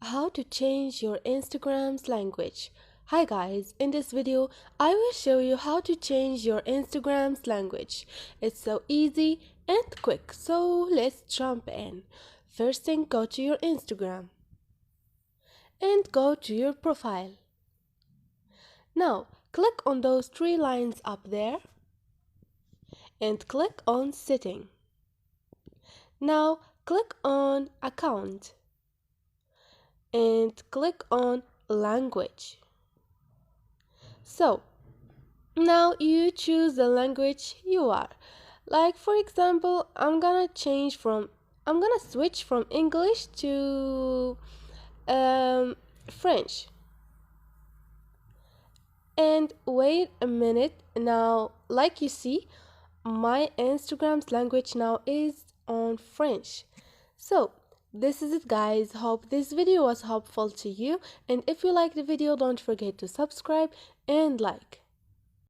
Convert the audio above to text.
How to change your Instagram's language. Hi guys, in this video I will show you how to change your Instagram's language. It's so easy and quick, so let's jump in. First thing, go to your Instagram and go to your profile. Now click on those three lines up there and click on setting. Now click on account and click on language. So now you choose the language you are. Like for example, I'm gonna switch from English to French. And wait a minute, now like you see, my Instagram's language now is on French. So this is it guys, hope this video was helpful to you, and if you like the video don't forget to subscribe and like.